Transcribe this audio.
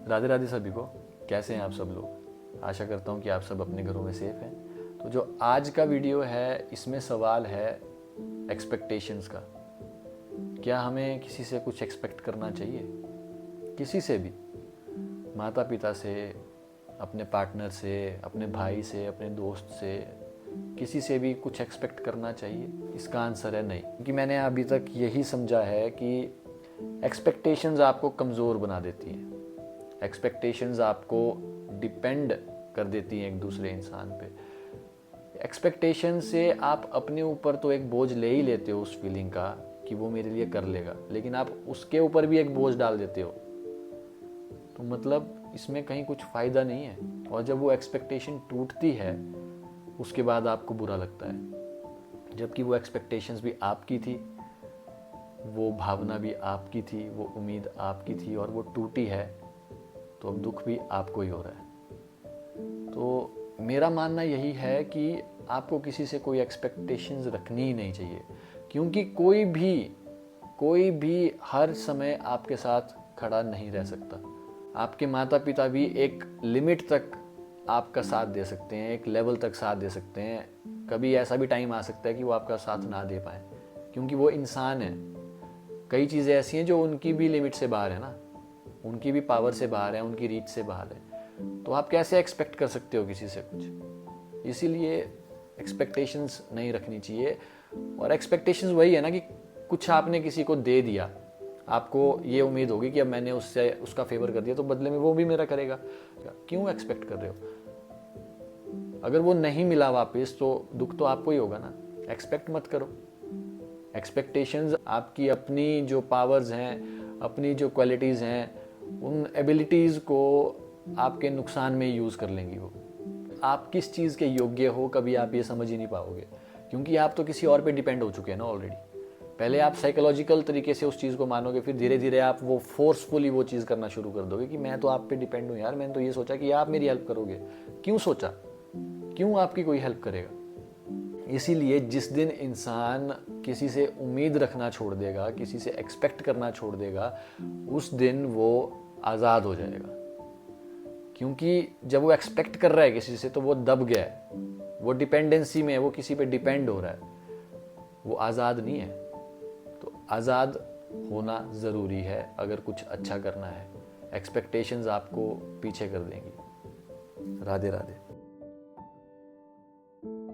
राधे राधे सभी को। कैसे हैं आप सब लोग? आशा करता हूँ कि आप सब अपने घरों में सेफ हैं। तो जो आज का वीडियो है, इसमें सवाल है एक्सपेक्टेशंस का। क्या हमें किसी से कुछ एक्सपेक्ट करना चाहिए? किसी से भी, माता पिता से, अपने पार्टनर से, अपने भाई से, अपने दोस्त से, किसी से भी कुछ एक्सपेक्ट करना चाहिए? इसका आंसर है नहीं, क्योंकि मैंने अभी तक यही समझा है कि एक्सपेक्टेशंस आपको कमज़ोर बना देती हैं। एक्सपेक्टेशंस आपको डिपेंड कर देती हैं एक दूसरे इंसान पे। एक्सपेक्टेशन से आप अपने ऊपर तो एक बोझ ले ही लेते हो उस फीलिंग का कि वो मेरे लिए कर लेगा, लेकिन आप उसके ऊपर भी एक बोझ डाल देते हो। तो मतलब इसमें कहीं कुछ फ़ायदा नहीं है। और जब वो एक्सपेक्टेशन टूटती है उसके बाद आपको बुरा लगता है, जबकि वो एक्सपेक्टेशंस भी आपकी थी, वो भावना भी आपकी थी, वो उम्मीद आपकी थी, और वो टूटी है तो अब दुख भी आपको ही हो रहा है। तो मेरा मानना यही है कि आपको किसी से कोई एक्सपेक्टेशंस रखनी ही नहीं चाहिए, क्योंकि कोई भी हर समय आपके साथ खड़ा नहीं रह सकता। आपके माता पिता भी एक लिमिट तक आपका साथ दे सकते हैं, एक लेवल तक साथ दे सकते हैं। कभी ऐसा भी टाइम आ सकता है कि वो आपका साथ ना दे पाए, क्योंकि वो इंसान है। कई चीज़ें ऐसी हैं जो उनकी भी लिमिट से बाहर है ना, उनकी भी पावर से बाहर है, उनकी रीच से बाहर है। तो आप कैसे एक्सपेक्ट कर सकते हो किसी से कुछ? इसीलिए एक्सपेक्टेशंस नहीं रखनी चाहिए। और एक्सपेक्टेशंस वही है ना कि कुछ आपने किसी को दे दिया, आपको ये उम्मीद होगी कि अब मैंने उससे उसका फेवर कर दिया तो बदले में वो भी मेरा करेगा। क्यों एक्सपेक्ट कर रहे हो? अगर वो नहीं मिला वापस तो दुख तो आपको ही होगा ना। एक्सपेक्ट मत करो। एक्सपेक्टेशंस आपकी अपनी जो पावर्स हैं, अपनी जो क्वालिटीज़ हैं, उन एबिलिटीज़ को आपके नुकसान में यूज़ कर लेंगी। वो आप किस चीज़ के योग्य हो कभी आप ये समझ ही नहीं पाओगे, क्योंकि आप तो किसी और पे डिपेंड हो चुके हैं ना ऑलरेडी। पहले आप साइकोलॉजिकल तरीके से उस चीज़ को मानोगे, फिर धीरे धीरे आप वो फोर्सफुली वो चीज़ करना शुरू कर दोगे कि मैं तो आप पे डिपेंड हूँ यार, मैंने तो ये सोचा कि आप मेरी हेल्प करोगे। क्यों सोचा? क्यों आपकी कोई हेल्प करेगा? इसीलिए जिस दिन इंसान किसी से उम्मीद रखना छोड़ देगा, किसी से एक्सपेक्ट करना छोड़ देगा, उस दिन वो आज़ाद हो जाएगा। क्योंकि जब वो एक्सपेक्ट कर रहा है किसी से तो वो दब गया है, वो डिपेंडेंसी में है, वो किसी पे डिपेंड हो रहा है, वो आज़ाद नहीं है। तो आज़ाद होना ज़रूरी है अगर कुछ अच्छा करना है। एक्सपेक्टेशंस आपको पीछे कर देंगी। राधे राधे।